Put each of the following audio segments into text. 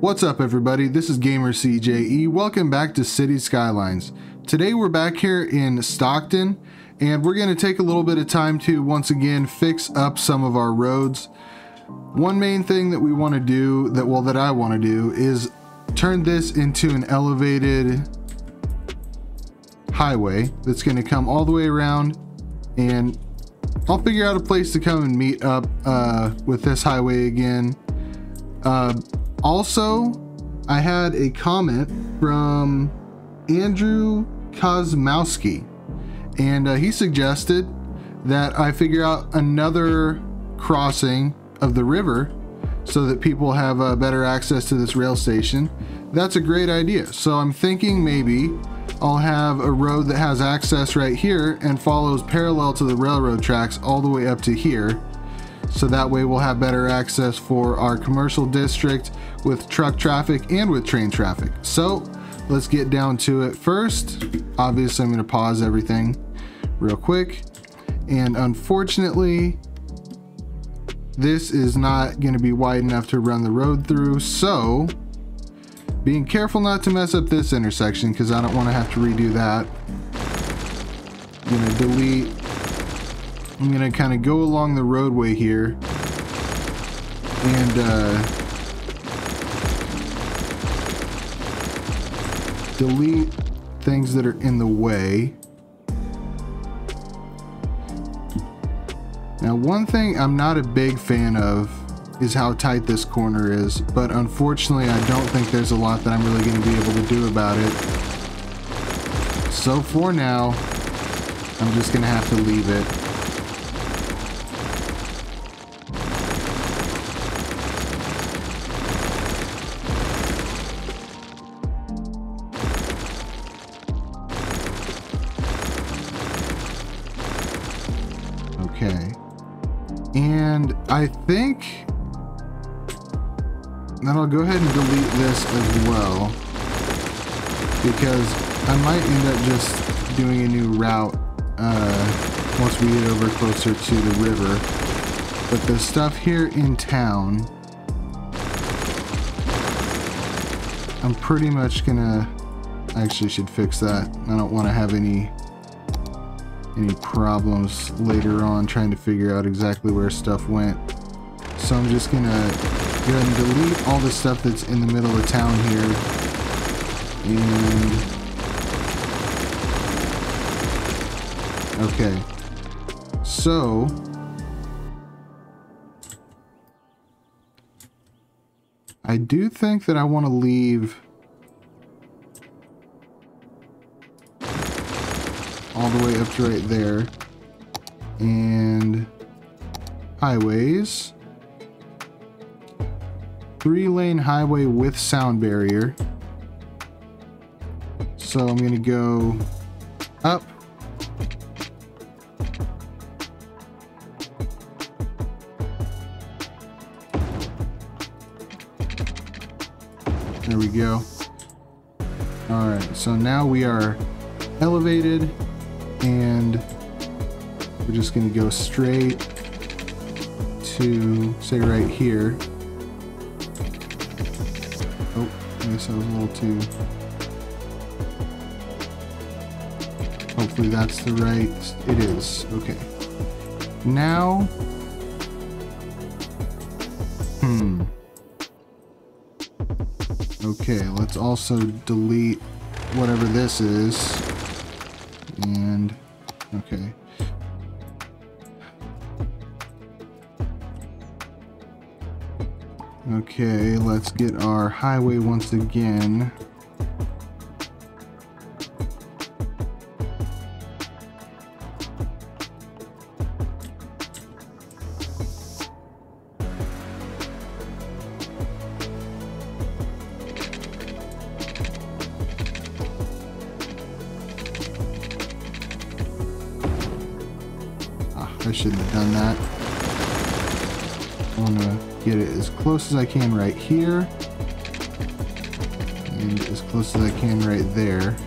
What's up everybody, this is Gamer CJE. Welcome back to Cities Skylines. Today we're back here in Stockton and we're going to take a little bit of time to once again fix up some of our roads. One main thing that we want to do, that I want to do, is turn this into an elevated highway that's going to come all the way around, and I'll figure out a place to come and meet up with this highway again. Also, I had a comment from Andrew Kosmowski, and he suggested that I figure out another crossing of the river so that people have better access to this rail station. That's a great idea. So I'm thinking maybe I'll have a road that has access right here and follows parallel to the railroad tracks all the way up to here. So that way we'll have better access for our commercial district with truck traffic and with train traffic. So let's get down to it. First, obviously I'm going to pause everything real quick. And unfortunately, this is not going to be wide enough to run the road through. So being careful not to mess up this intersection because I don't want to have to redo that. I'm going to delete. I'm going to kind of go along the roadway here and delete things that are in the way. Now, one thing I'm not a big fan of is how tight this corner is, but unfortunately I don't think there's a lot that I'm really going to be able to do about it. So for now, I'm just going to have to leave it. Okay. And I think that I'll go ahead and delete this as well, because I might end up just doing a new route once we get over closer to the river. But the stuff here in town, I'm pretty much gonna, I actually should fix that. I don't want to have any problems later on trying to figure out exactly where stuff went. So I'm just gonna go ahead and delete all the stuff that's in the middle of town here. And okay, so I do think that I want to leave all the way up to right there, and highways, 3-lane highway with sound barrier. So I'm going to go up, there we go. All right, so now we are elevated, and we're just going to go straight to, say, right here. Oh, I guess that was a little too... Hopefully that's the right... It is. Okay. Now... Okay, let's also delete whatever this is. And okay, let's get our highway once again. I shouldn't have done that. I want to get it as close as I can right here, and as close as I can right there.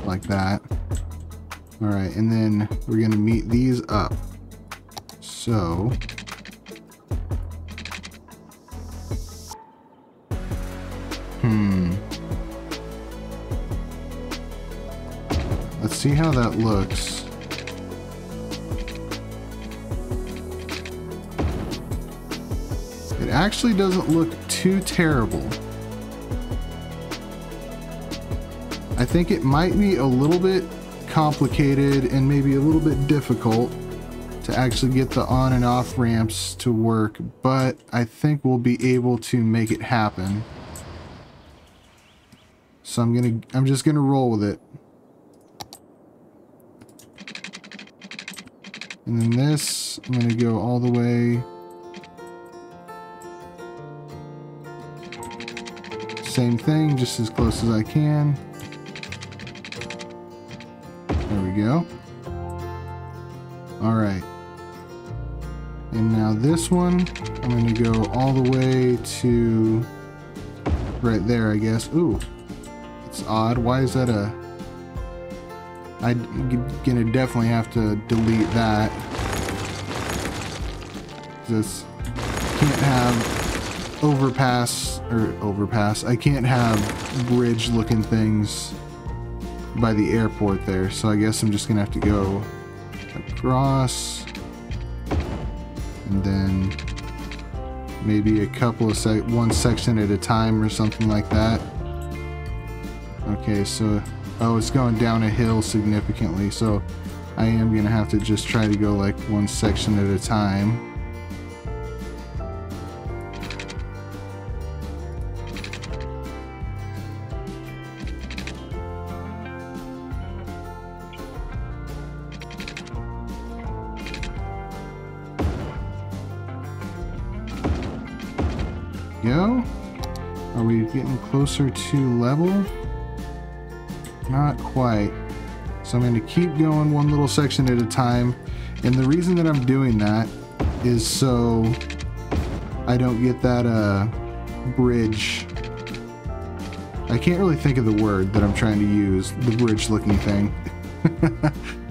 Like that. All right, and then we're gonna meet these up. So let's see how that looks. It actually doesn't look too terrible. I think it might be a little bit complicated and maybe a little bit difficult to actually get the on and off ramps to work, but I think we'll be able to make it happen. So I'm just gonna roll with it. And then this, I'm gonna go all the way. Same thing, just as close as I can. There we go. All right. And now this one, I'm going to go all the way to right there, I guess. Ooh, it's odd. Why is that a... I'm going to definitely have to delete that. Just can't have overpass. I can't have bridge looking things by the airport there, so I guess I'm just gonna have to go across and then maybe a couple of one section at a time or something like that. Okay, so oh, it's going down a hill significantly, so I am gonna have to just try to go like one section at a time. Go. Are we getting closer to level? Not quite. So I'm going to keep going one little section at a time. And the reason that I'm doing that is so I don't get that bridge. I can't really think of the word that I'm trying to use. The bridge looking thing.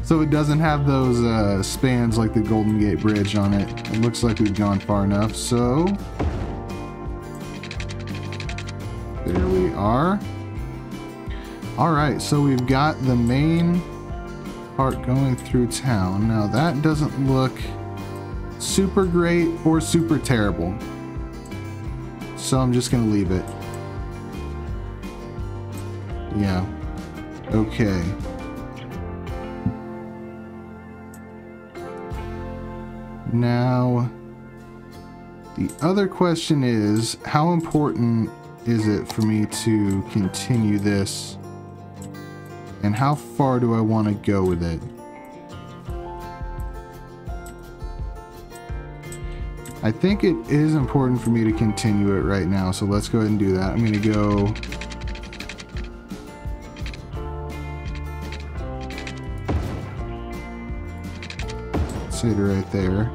So it doesn't have those spans like the Golden Gate Bridge on it. It looks like we've gone far enough. So there we are. Alright, so we've got the main part going through town. Now that doesn't look super great or super terrible. So I'm just going to leave it. Yeah. Okay. Now, the other question is, how important is it for me to continue this? And how far do I want to go with it? I think it is important for me to continue it right now, so let's go ahead and do that. I'm going to go... Set it right there.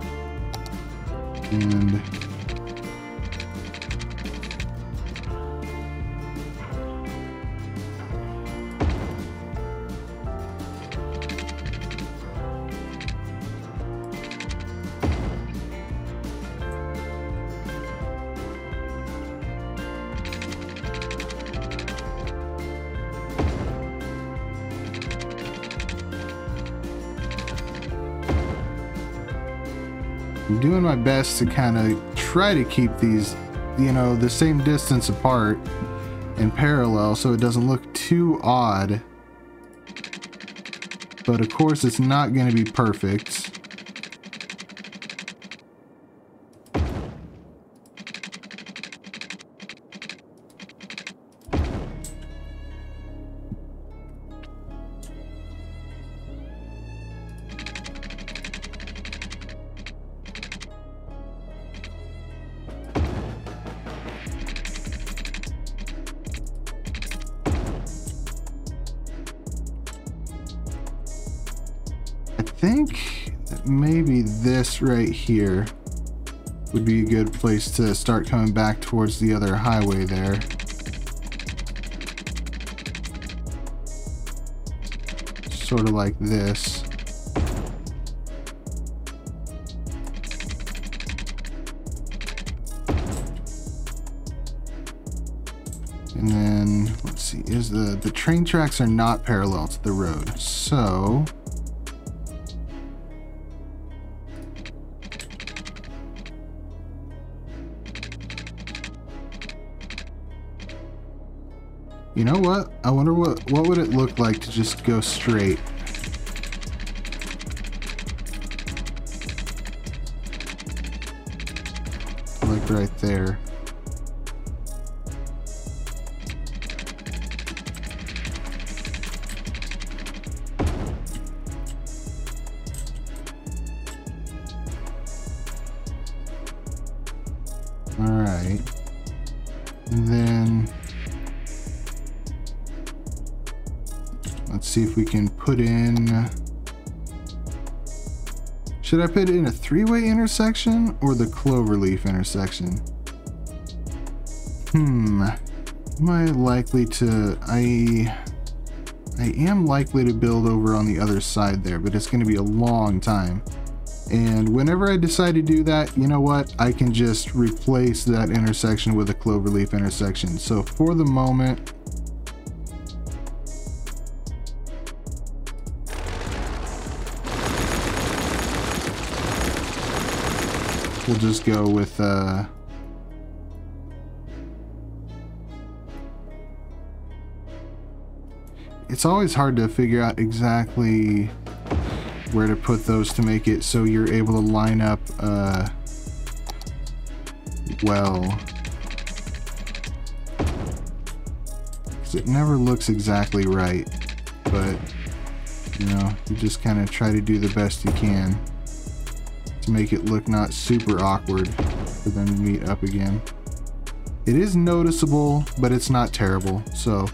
And... I'm doing my best to kind of try to keep these, you know, the same distance apart and parallel so it doesn't look too odd. But of course it's not going to be perfect. I think that maybe this right here would be a good place to start coming back towards the other highway there. Sort of like this. And then, let's see, is the train tracks are not parallel to the road. So, you know what? I wonder what would it look like to just go straight. Like right there. All right. And then let's see if we can put in, should I put in a three-way intersection or the cloverleaf intersection? Am I likely to, I am likely to build over on the other side there, but it's going to be a long time. And whenever I decide to do that, you know what? I can just replace that intersection with a cloverleaf intersection. So for the moment, we'll just go with it's always hard to figure out exactly where to put those to make it so you're able to line up well, because it never looks exactly right, but you know, you just kind of try to do the best you can to make it look not super awkward for them to meet up again. It is noticeable, but it's not terrible, so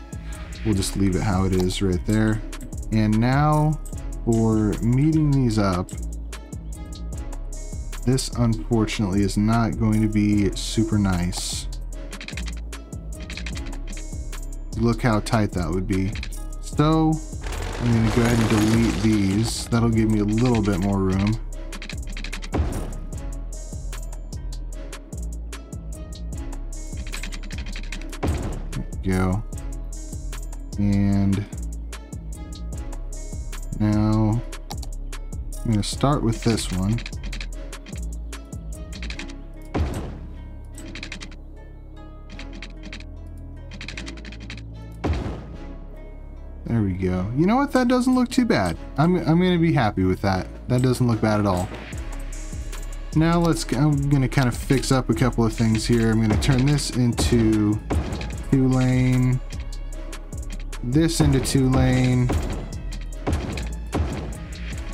we'll just leave it how it is right there. And now for meeting these up, this unfortunately is not going to be super nice. Look how tight that would be. So I'm going to go ahead and delete these. That'll give me a little bit more room. There we go. And now I'm going to start with this one. There we go. You know what? That doesn't look too bad. I'm going to be happy with that. That doesn't look bad at all. Now I'm going to kind of fix up a couple of things here. I'm going to turn this into 2-lane. This into 2-lane.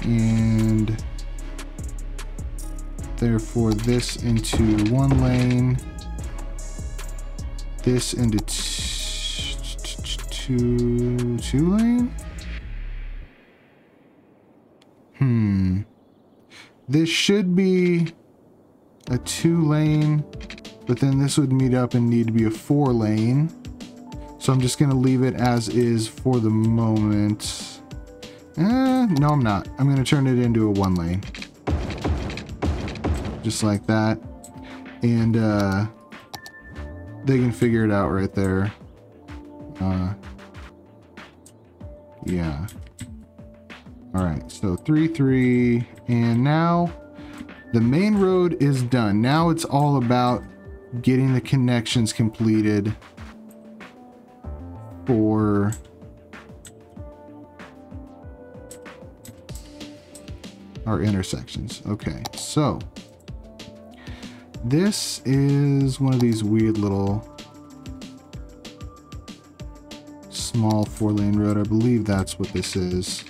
And therefore this into 1-lane. This into 2-lane. This should be a 2-lane, but then this would meet up and need to be a 4-lane. So I'm just gonna leave it as is for the moment. No, I'm not. I'm gonna turn it into a 1-lane. Just like that. And they can figure it out right there. Yeah. Alright, so 3-3, and now the main road is done. Now it's all about getting the connections completed for our intersections. Okay, so this is one of these weird little small 4-lane road. I believe that's what this is.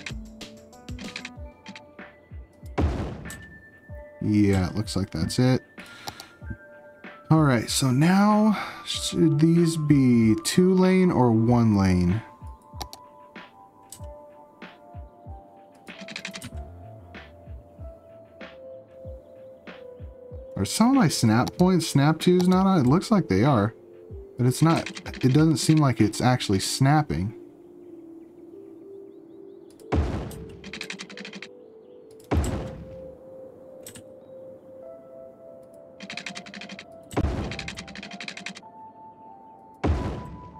Yeah, it looks like that's it. All right, so now should these be 2-lane or 1-lane? Are some of my snap points, snap 2s not on? It looks like they are, but it's not, it doesn't seem like it's actually snapping.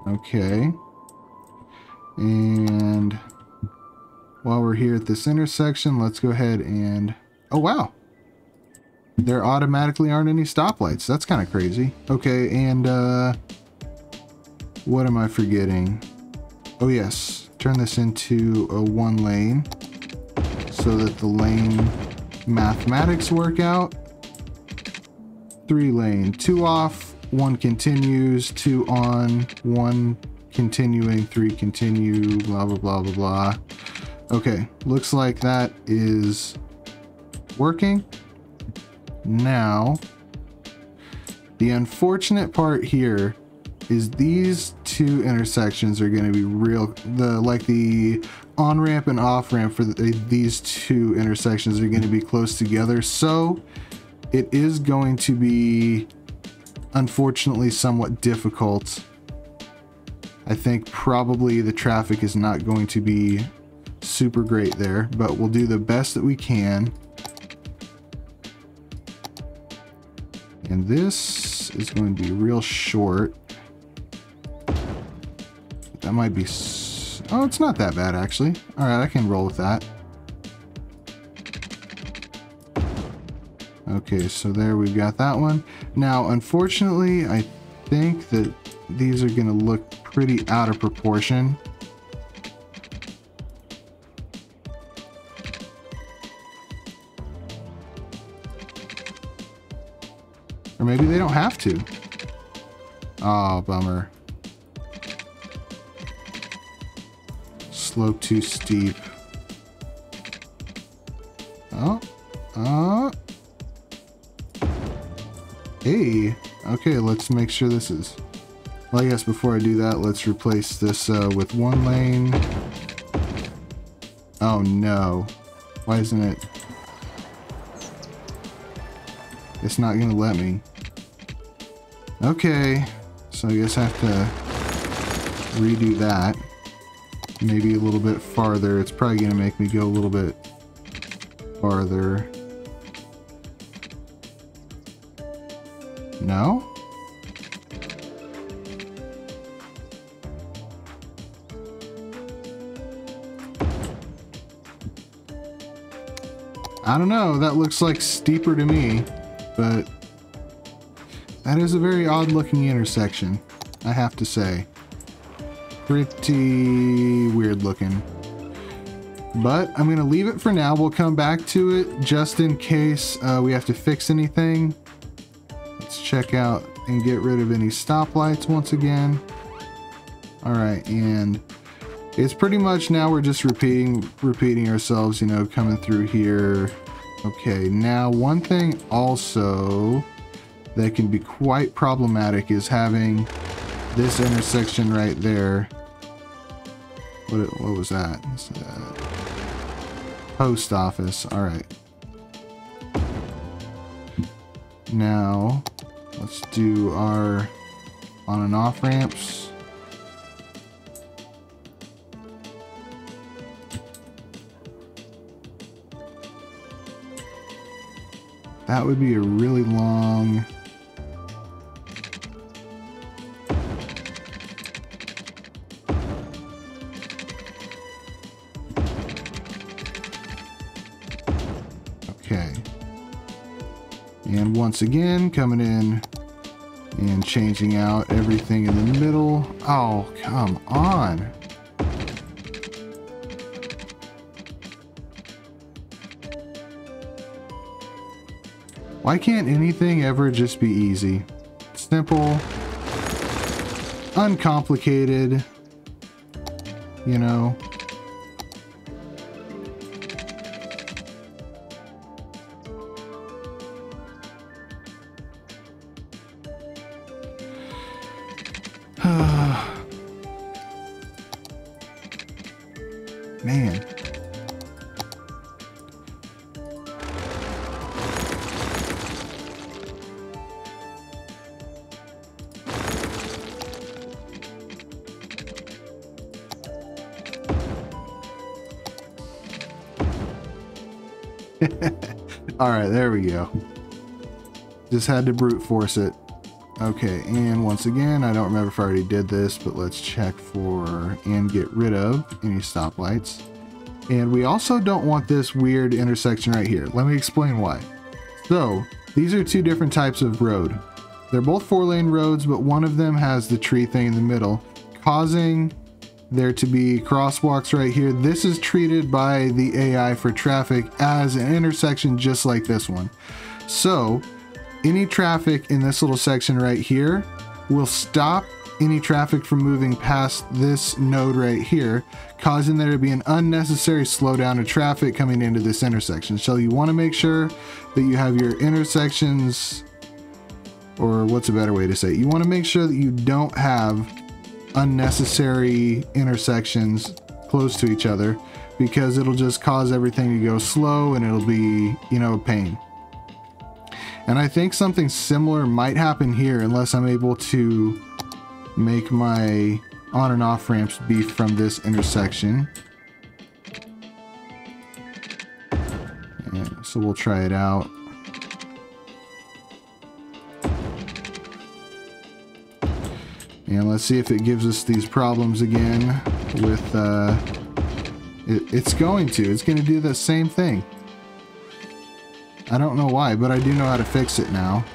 Okay. And while we're here at this intersection, let's go ahead and... Oh, wow. There automatically aren't any stoplights. That's kind of crazy. Okay, and what am I forgetting? Oh, yes. Turn this into a 1 lane so that the lane mathematics work out. 3 lane, 2 off, 1 continues, 2 on, 1 continuing, 3 continue, blah, blah, blah, blah, blah. Okay, looks like that is working. Now, the unfortunate part here is these 2 intersections are going to be the on-ramp and off-ramp for these 2 intersections are going to be close together. So it is going to be, unfortunately, somewhat difficult. I think probably the traffic is not going to be super great there, but we'll do the best that we can. And this is going to be real short. That might be... Oh, it's not that bad, actually. All right, I can roll with that. Okay, so there we've got that one. Now, unfortunately, I think that these are going to look pretty out of proportion. Or maybe they don't have to. Oh, bummer. Slope too steep. Oh. Hey. Okay, let's make sure this is... Well, I guess before I do that, let's replace this with 1 lane. Oh, no. Why isn't it... It's not going to let me. Okay, so I guess I have to redo that. Maybe a little bit farther. It's probably going to make me go a little bit farther. No? I don't know. That looks like steeper to me. But that is a very odd looking intersection, I have to say. Pretty weird looking. But I'm going to leave it for now. We'll come back to it just in case we have to fix anything. Let's check out and get rid of any stoplights once again. Alright, and it's pretty much now we're just repeating ourselves, you know, coming through here. Okay, now one thing also that can be quite problematic is having this intersection right there. What was that? Post office. All right. Now let's do our on and off ramps. That would be a really long... Okay. And once again, coming in and changing out everything in the middle. Oh, come on. Why can't anything ever just be easy? Simple, uncomplicated, you know? Man. All right, there we go. Just had to brute force it. Okay, and once again, I don't remember if I already did this, but let's check for and get rid of any stoplights. And we also don't want this weird intersection right here. Let me explain why. So, these are two different types of road. They're both 4-lane roads, but one of them has the tree thing in the middle, causing there to be crosswalks right here. This is treated by the AI for traffic as an intersection just like this one. So, any traffic in this little section right here will stop any traffic from moving past this node right here, causing there to be an unnecessary slowdown of traffic coming into this intersection. So you want to make sure that you have your intersections, or what's a better way to say it? You want to make sure that you don't have unnecessary intersections close to each other, because it'll just cause everything to go slow and it'll be, you know, a pain. And I think something similar might happen here unless I'm able to make my on and off ramps be from this intersection. And so we'll try it out. And let's see if it gives us these problems again with, it's going to do the same thing. I don't know why, but I do know how to fix it now.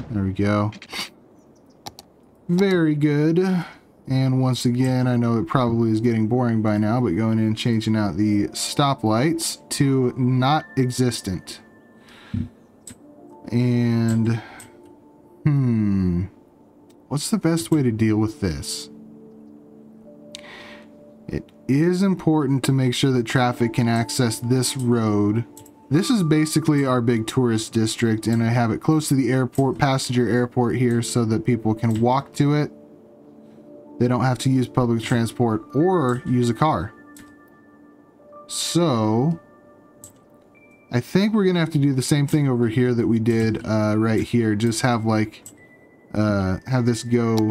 There we go. Very good. And once again, I know it probably is getting boring by now, but going in and changing out the stoplights to not existent. And what's the best way to deal with this? It is important to make sure that traffic can access this road. This is basically our big tourist district, and I have it close to the airport, passenger airport here, so that people can walk to it. They don't have to use public transport or use a car. So I think we're gonna have to do the same thing over here that we did right here. Just have like have this go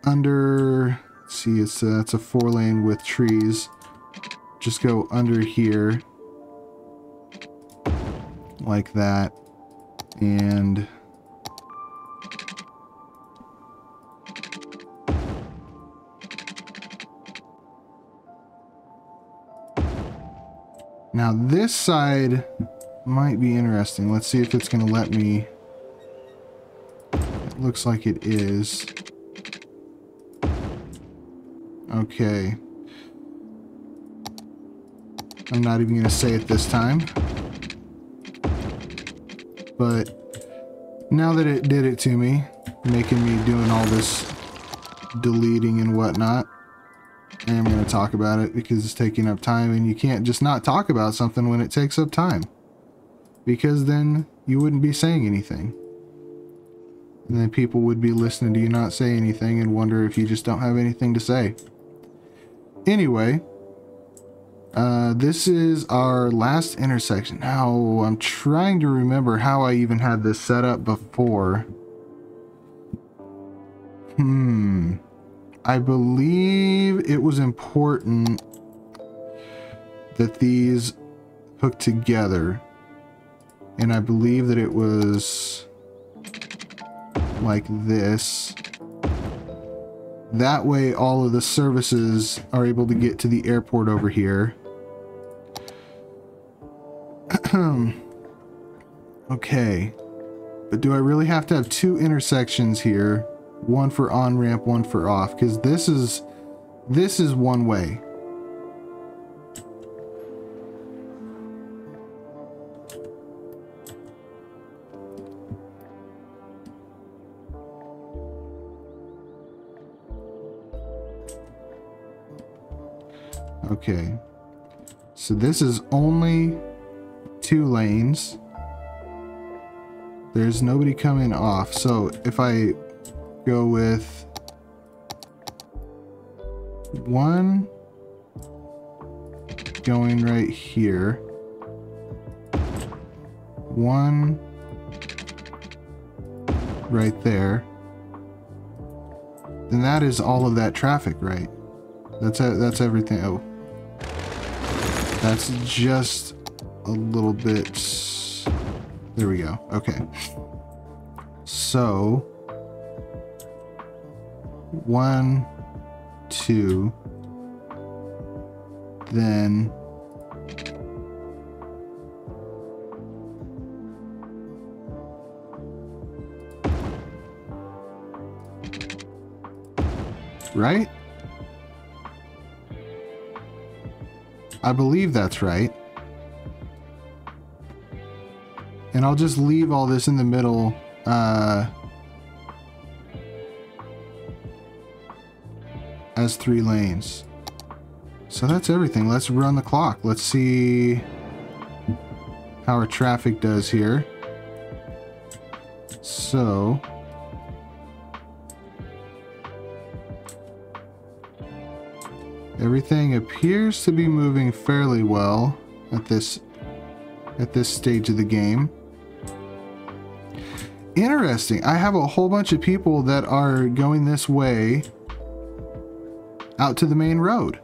under. Let's see, it's a 4-lane with trees. Just go under here like that, and now this side might be interesting. Let's see if it's going to let me. It looks like it is. Okay. I'm not even going to say it this time. But now that it did it to me, making me doing all this deleting and whatnot, I am going to talk about it because it's taking up time, and you can't just not talk about something when it takes up time, because then you wouldn't be saying anything. And then people would be listening to you not say anything and wonder if you just don't have anything to say. Anyway, this is our last intersection. Now, I'm trying to remember how I even had this set up before. I believe it was important that these hook together. And I believe that it was like this. That way all of the services are able to get to the airport over here. Okay. But do I really have to have two intersections here? One for on-ramp, one for off, because this is one way. Okay, so this is only 2 lanes. There's nobody coming off, so if I go with 1 going right here, 1 right there, then that is all of that traffic, right? That's everything. Oh, that's just a little bit. There we go. Okay. So 1, 2, then right? I believe that's right. And I'll just leave all this in the middle as 3 lanes. So that's everything. Let's run the clock. Let's see how our traffic does here. So everything appears to be moving fairly well at this stage of the game. Interesting. I have a whole bunch of people that are going this way out to the main road.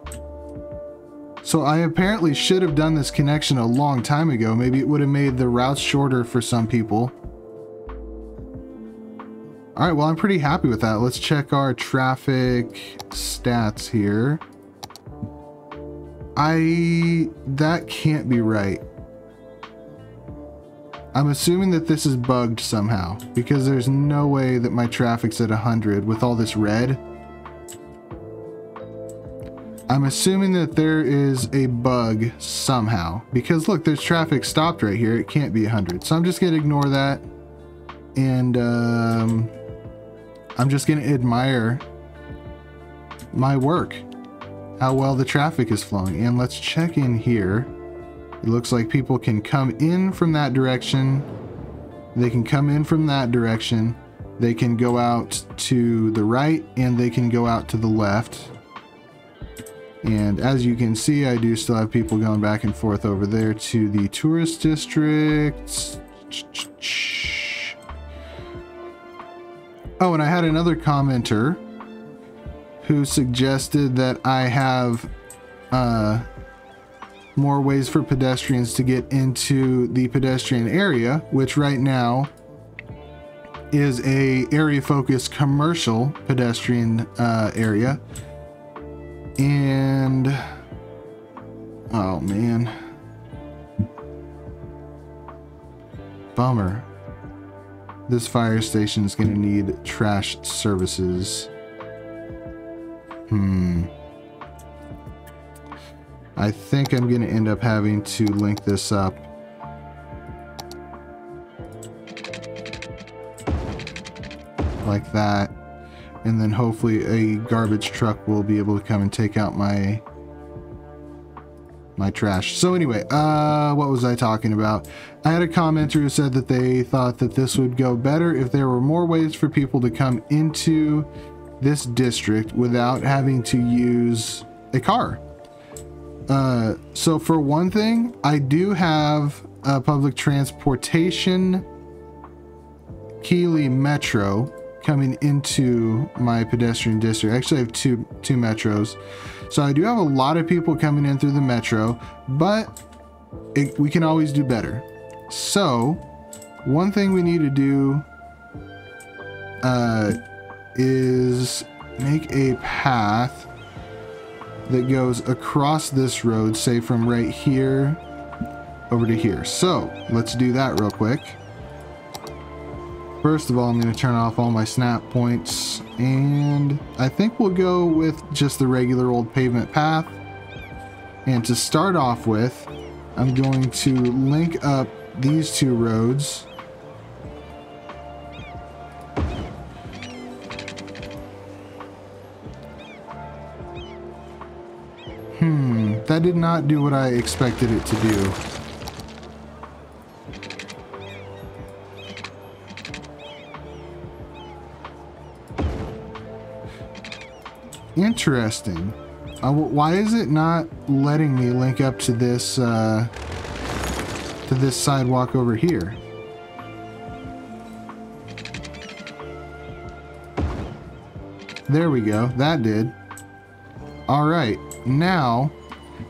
So I apparently should have done this connection a long time ago. Maybe it would have made the routes shorter for some people. All right, well, I'm pretty happy with that. Let's check our traffic stats here. That can't be right. I'm assuming that this is bugged somehow, because there's no way that my traffic's at 100 with all this red. I'm assuming that there is a bug somehow, because look, there's traffic stopped right here. It can't be 100. So I'm just going to ignore that. And I'm just going to admire my work, how well the traffic is flowing. And let's check in here. It looks like people can come in from that direction. They can come in from that direction. They can go out to the right, and they can go out to the left. And as you can see, I do still have people going back and forth over there to the tourist district. Oh, and I had another commenter who suggested that I have more ways for pedestrians to get into the pedestrian area, which right now is a area focused commercial pedestrian area. And oh man, bummer. This fire station is going to need trash services. I think I'm going to end up having to link this up. Like that. And then hopefully a garbage truck will be able to come and take out my trash. So anyway, what was I talking about? I had a commenter who said that they thought that this would go better if there were more ways for people to come into this district without having to use a car. So for one thing, I do have public transportation, Keighley Metro, coming into my pedestrian district. Actually, I have two metros. So I do have a lot of people coming in through the metro, but we can always do better. So one thing we need to do is make a path that goes across this road, say from right here over to here. So let's do that real quick. First of all, I'm going to turn off all my snap points, and I think we'll go with just the regular old pavement path. And to start off with, I'm going to link up these two roads. That did not do what I expected it to do. Interesting. Why is it not letting me link up to this sidewalk over here? There we go. That did. All right. Now,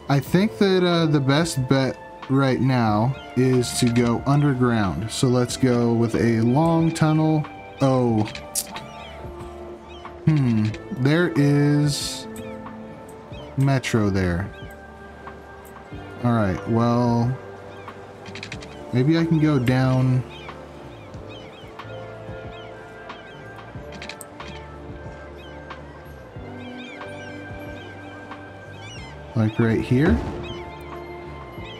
I think that the best bet right now is to go underground. So let's go with a long tunnel. Oh. There is metro there. All right. Well, maybe I can go down. Like right here.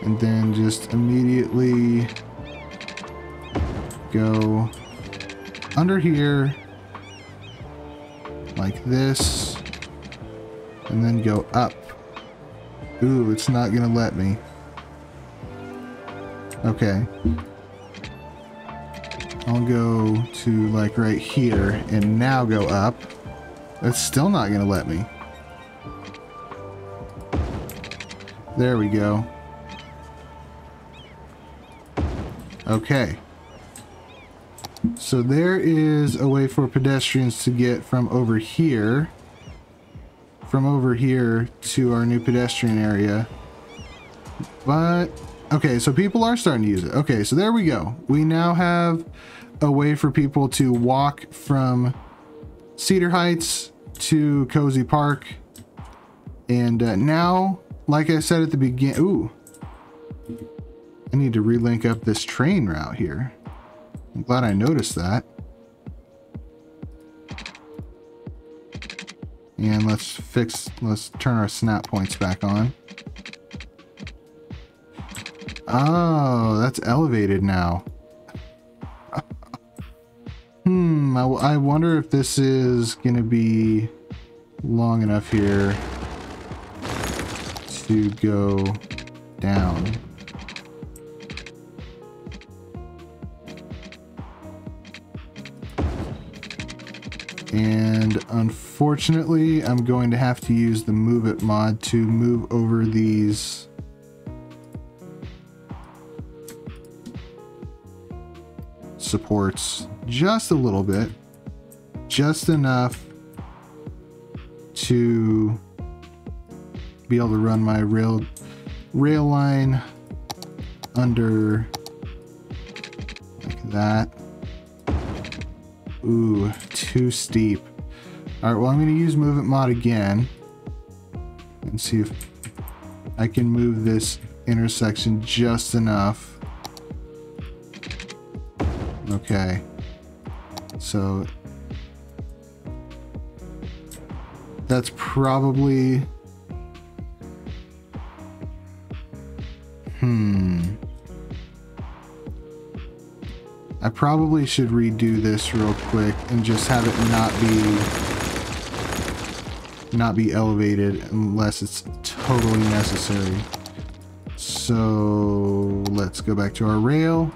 And then just immediately go under here like this, and then go up. Ooh, it's not gonna let me. Okay. I'll go to like right here and now go up. It's still not gonna let me. There we go. Okay. So there is a way for pedestrians to get from over here to our new pedestrian area. But, okay, so people are starting to use it. Okay, so there we go. We now have a way for people to walk from Cedar Heights to Cozy Park. And now, like I said at the beginning, ooh, I need to relink up this train route here. I'm glad I noticed that. And let's turn our snap points back on. Oh, that's elevated now. I wonder if this is gonna be long enough here to go down. And unfortunately, I'm going to have to use the Move It mod to move over these supports just a little bit, just enough to be able to run my rail line under like that. Ooh, too steep. All right, well, I'm going to use Move It mod again and see if I can move this intersection just enough. Okay. So that's probably... I probably should redo this real quick and just have it not be elevated unless it's totally necessary. So let's go back to our rail.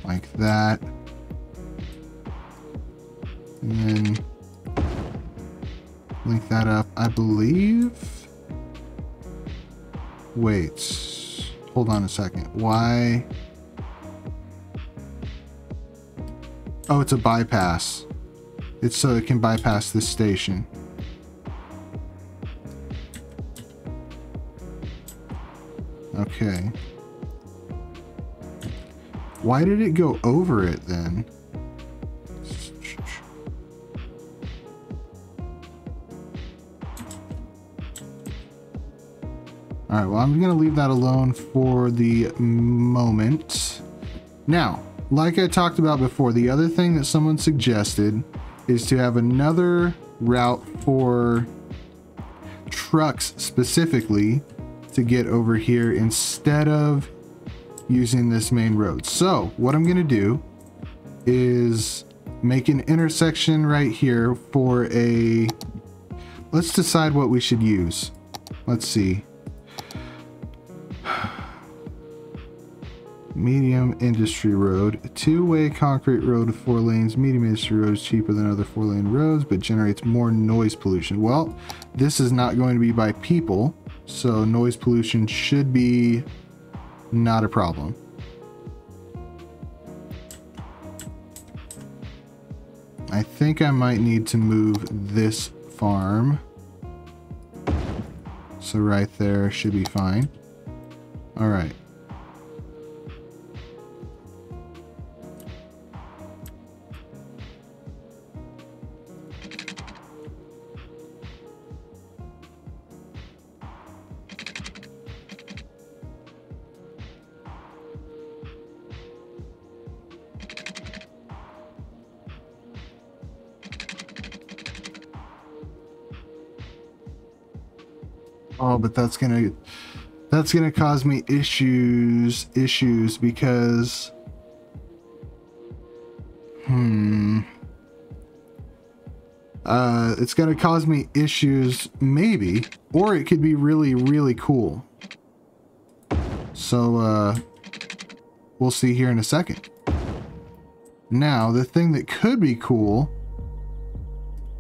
Like that. And then link that up, I believe. Wait, hold on a second. Why? Oh, it's a bypass. It's so it can bypass this station. Okay. Why did it go over it then? All right, well, I'm going to leave that alone for the moment. Now, like I talked about before, the other thing that someone suggested is to have another route for trucks specifically to get over here instead of using this main road. So what I'm going to do is make an intersection right here for a... Let's decide what we should use. Let's see. Medium industry road, a two-way concrete road with 4 lanes. Medium industry road is cheaper than other 4-lane roads, but generates more noise pollution. Well, this is not going to be by people, so noise pollution should be not a problem. I think I might need to move this farm. So right there should be fine. All right. Oh, but that's gonna cause me issues because it's gonna cause me issues maybe, or it could be really, really cool. So we'll see here in a second. Now, the thing that could be cool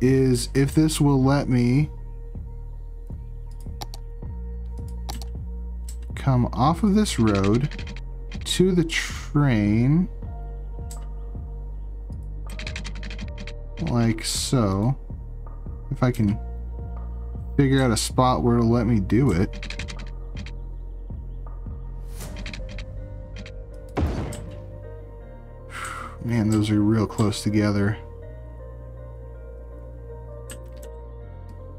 is if this will let me come off of this road to the train like so. If I can figure out a spot where it'll let me do it. Man, those are real close together.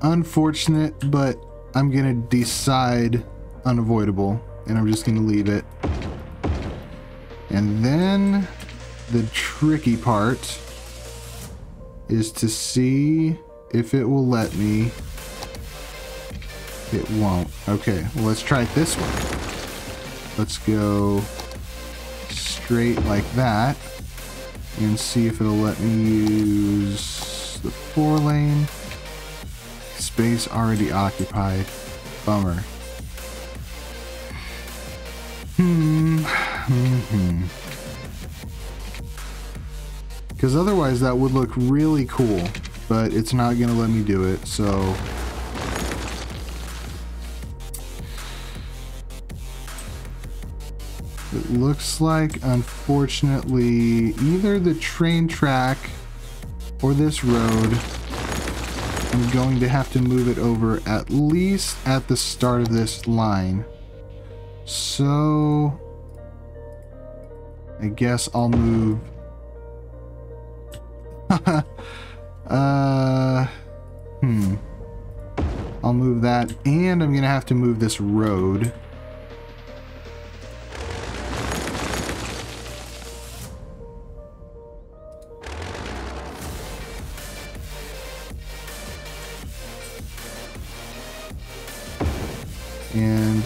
Unfortunate, but I'm gonna decide unavoidable, and I'm just gonna leave it. And then the tricky part is to see if it will let me. It won't. Okay, well, let's try it this way. Let's go straight like that and see if it'll let me use the 4-lane. Space already occupied. Bummer. Because otherwise that would look really cool, but it's not going to let me do it, so it looks like, unfortunately, either the train track or this road, I'm going to have to move it over at least at the start of this line. So I guess I'll move I'll move that, and I'm gonna have to move this road. And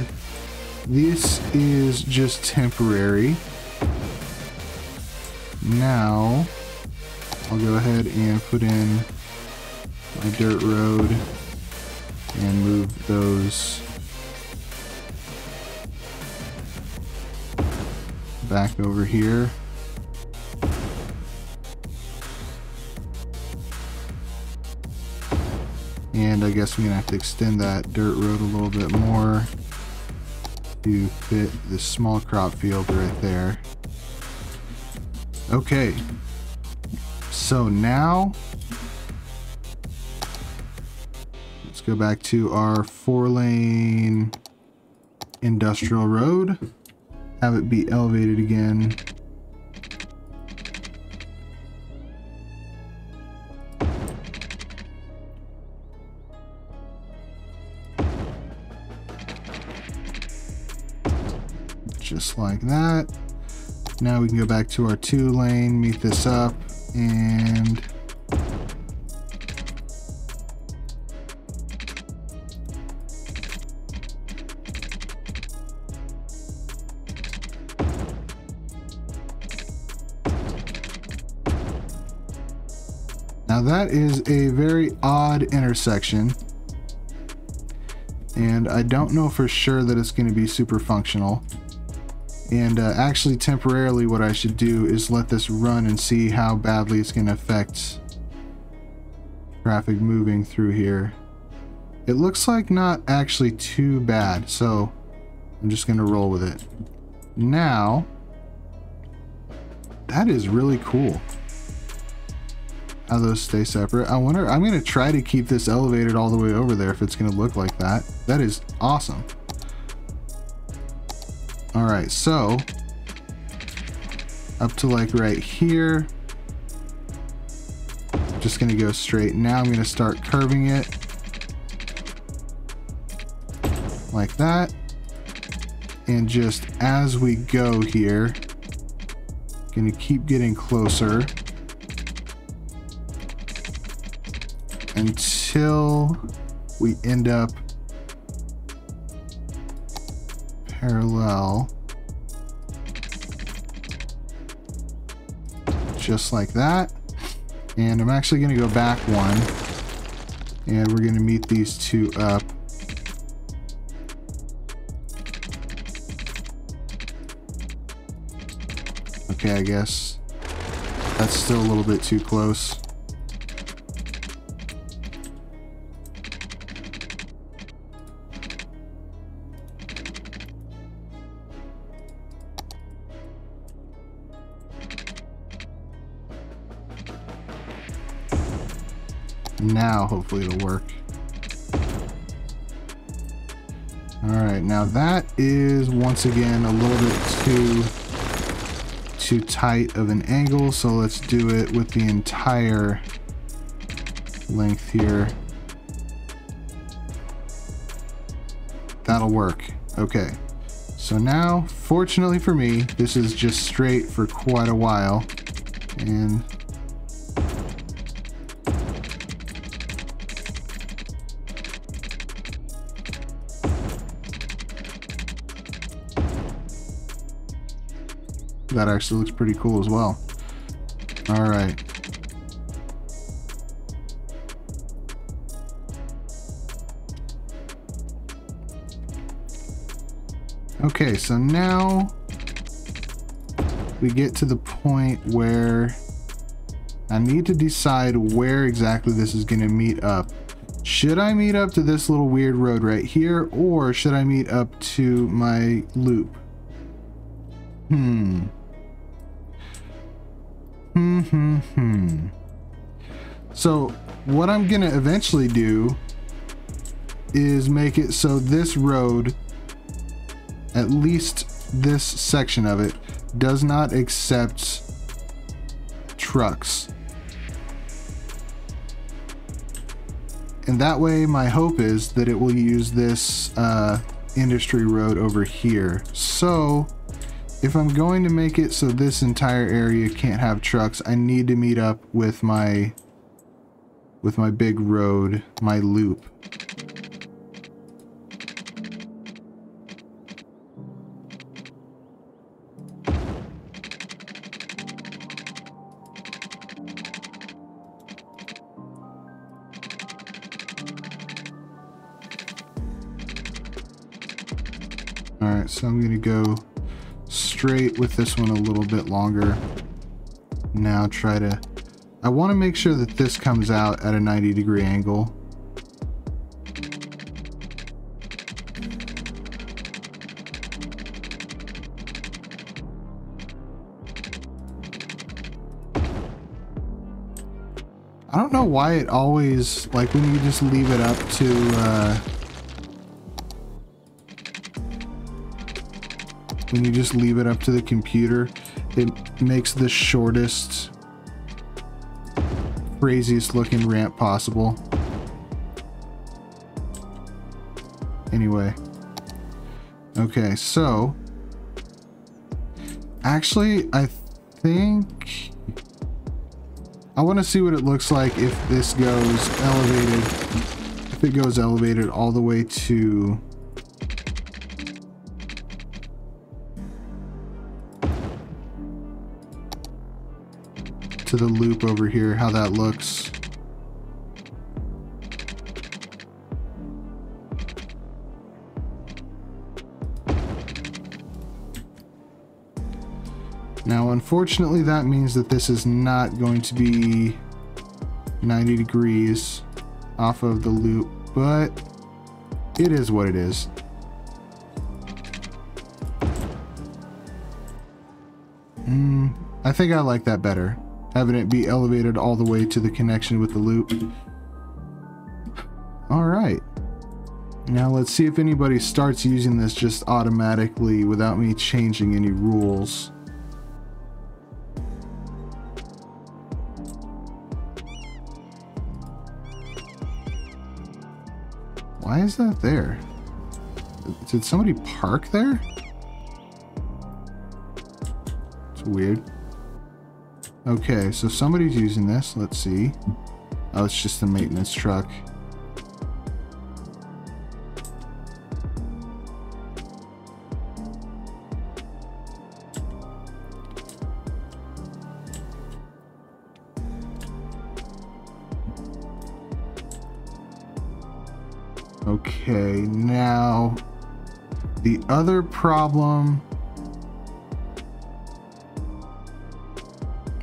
this is just temporary. Now I'll go ahead and put in my dirt road and move those back over here. And I guess I'm gonna have to extend that dirt road a little bit more to fit this small crop field right there. Okay, so now let's go back to our 4-lane industrial road, have it be elevated again. Just like that. Now we can go back to our 2-lane, meet this up, and now that is a very odd intersection, and I don't know for sure that it's going to be super functional. And actually, temporarily, what I should do is let this run and see how badly it's going to affect traffic moving through here. It looks like not actually too bad, so I'm just going to roll with it. Now, that is really cool. how those stay separate. I wonder, I'm going to try to keep this elevated all the way over there if it's going to look like that. That is awesome. All right, so up to like right here. Just going to go straight. Now I'm going to start curving it like that. And just as we go here, going to keep getting closer until we end up parallel, just like that. And I'm actually going to go back one, and we're going to meet these two up. Okay, I guess that's still a little bit too close. Now, hopefully it'll work. All right, now that is once again a little bit too tight of an angle, so let's do it with the entire length here. That'll work. Okay, so now, fortunately for me, this is just straight for quite a while, and that actually looks pretty cool as well. All right. Okay, so now we get to the point where I need to decide where exactly this is going to meet up. Should I meet up to this little weird road right here, or should I meet up to my loop? So what I'm gonna eventually do is make it so this road, at least this section of it, does not accept trucks. And that way my hope is that it will use this industry road over here. So if I'm going to make it so this entire area can't have trucks, I need to meet up with my big road, my loop. All right, so I'm going to go straight with this one a little bit longer. Now I want to make sure that this comes out at a 90-degree angle. I don't know why it always, like when you just leave it up to when you just leave it up to the computer, it makes the shortest, craziest looking ramp possible. Anyway. Okay, so actually I think I want to see what it looks like if this goes elevated, if it goes elevated all the way to the loop over here, how that looks. Now, unfortunately, that means that this is not going to be 90 degrees off of the loop, but it is what it is. I think I like that better. having it be elevated all the way to the connection with the loop. All right. Now let's see if anybody starts using this just automatically without me changing any rules. Why is that there? Did somebody park there? It's weird. Okay, so somebody's using this. Let's see. Oh, it's just a maintenance truck. Okay, now the other problem,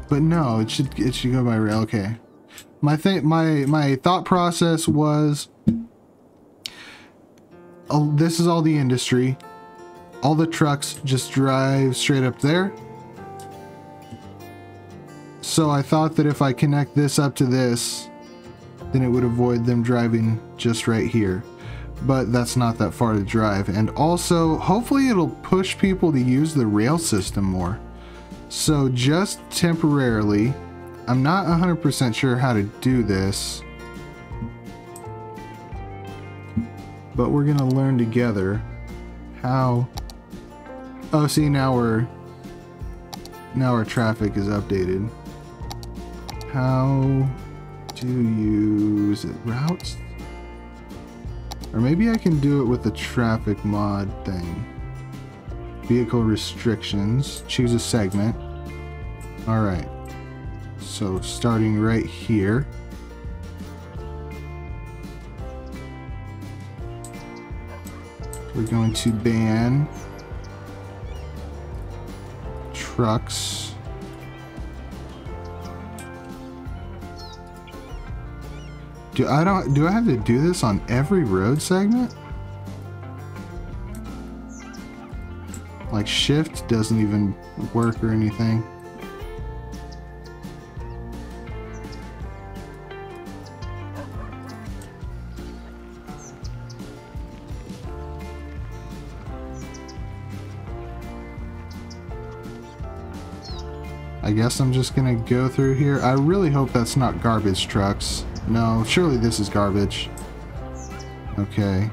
but no, it should go by rail. Okay, my thought process was, oh, this is all the industry, all the trucks just drive straight up there. So I thought that if I connect this up to this, then it would avoid them driving just right here. But that's not that far to drive. And also, hopefully it'll push people to use the rail system more. So just temporarily, I'm not 100% sure how to do this, but we're gonna learn together how. Oh, see, now our traffic is updated. How do you, is it routes? Or maybe I can do it with the traffic mod thing. Vehicle restrictions, choose a segment. All right, so starting right here. We're going to ban trucks. Do I have to do this on every road segment? Like shift doesn't even work or anything. I guess I'm just gonna go through here. I really hope that's not garbage trucks. No, surely this is garbage. Okay.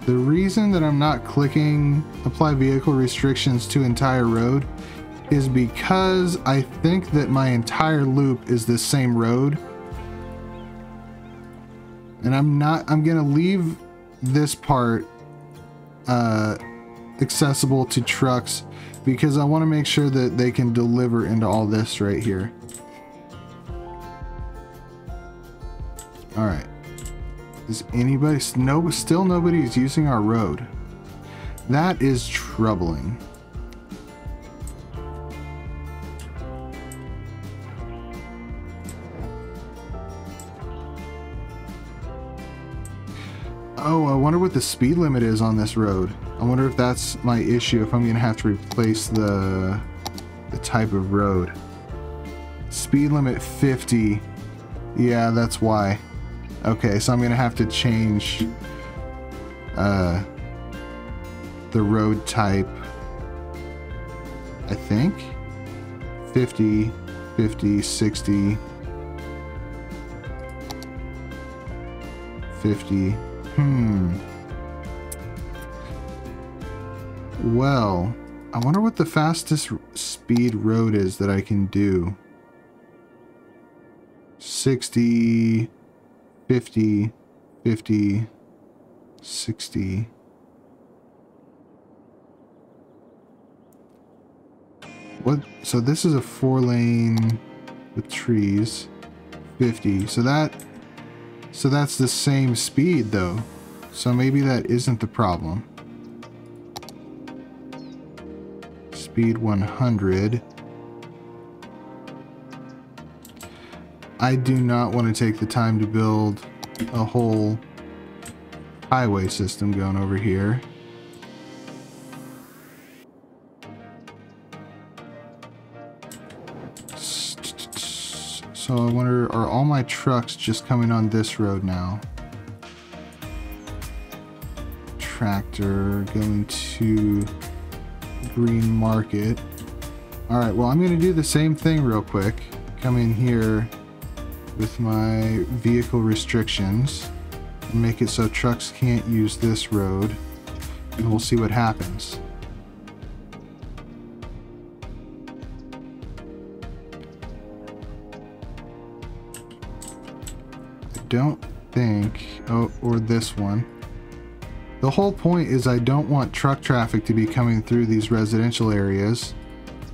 The reason that I'm not clicking apply vehicle restrictions to entire road is because I think that my entire loop is the same road. And I'm gonna leave this part accessible to trucks because I want to make sure that they can deliver into all this right here. All right. Is anybody, still nobody's using our road. That is troubling. Oh, I wonder what the speed limit is on this road. I wonder if that's my issue, if I'm gonna have to replace the type of road. Speed limit 50. Yeah, that's why. Okay, so I'm gonna have to change the road type. I think 50, 50, 60, 50. Well, I wonder what the fastest speed road is that I can do. 60, 50, 50, 60. What? So this is a 4-lane with trees. 50. So that's the same speed though. So maybe that isn't the problem. speed 100. I do not want to take the time to build a whole highway system going over here. So I wonder, are all my trucks just coming on this road now? Tractor going to Green Market. Alright, well I'm going to do the same thing real quick. Come in here with my vehicle restrictions and make it so trucks can't use this road, and we'll see what happens. Don't think, oh, or this one. The whole point is I don't want truck traffic to be coming through these residential areas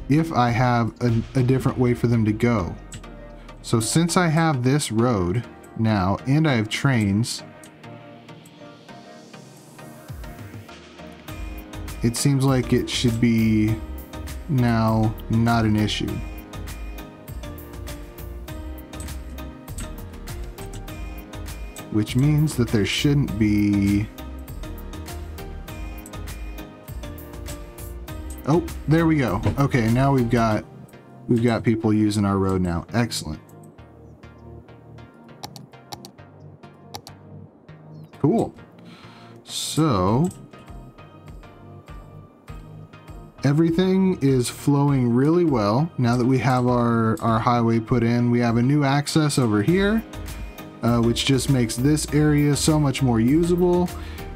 if I have a different way for them to go. So since I have this road now and I have trains, it seems like it should be now not an issue. Which means that there shouldn't be... Oh, there we go. Okay, now we've got people using our road now. Excellent. Cool. So everything is flowing really well now that we have our highway put in. We have a new access over here. Which just makes this area so much more usable.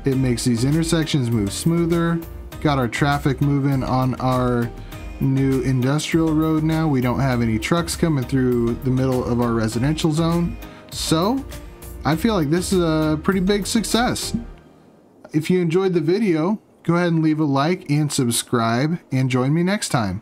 It makes these intersections move smoother. Got our traffic moving on our new industrial road now. We don't have any trucks coming through the middle of our residential zone. So I feel like this is a pretty big success. If you enjoyed the video, go ahead and leave a like and subscribe, and join me next time.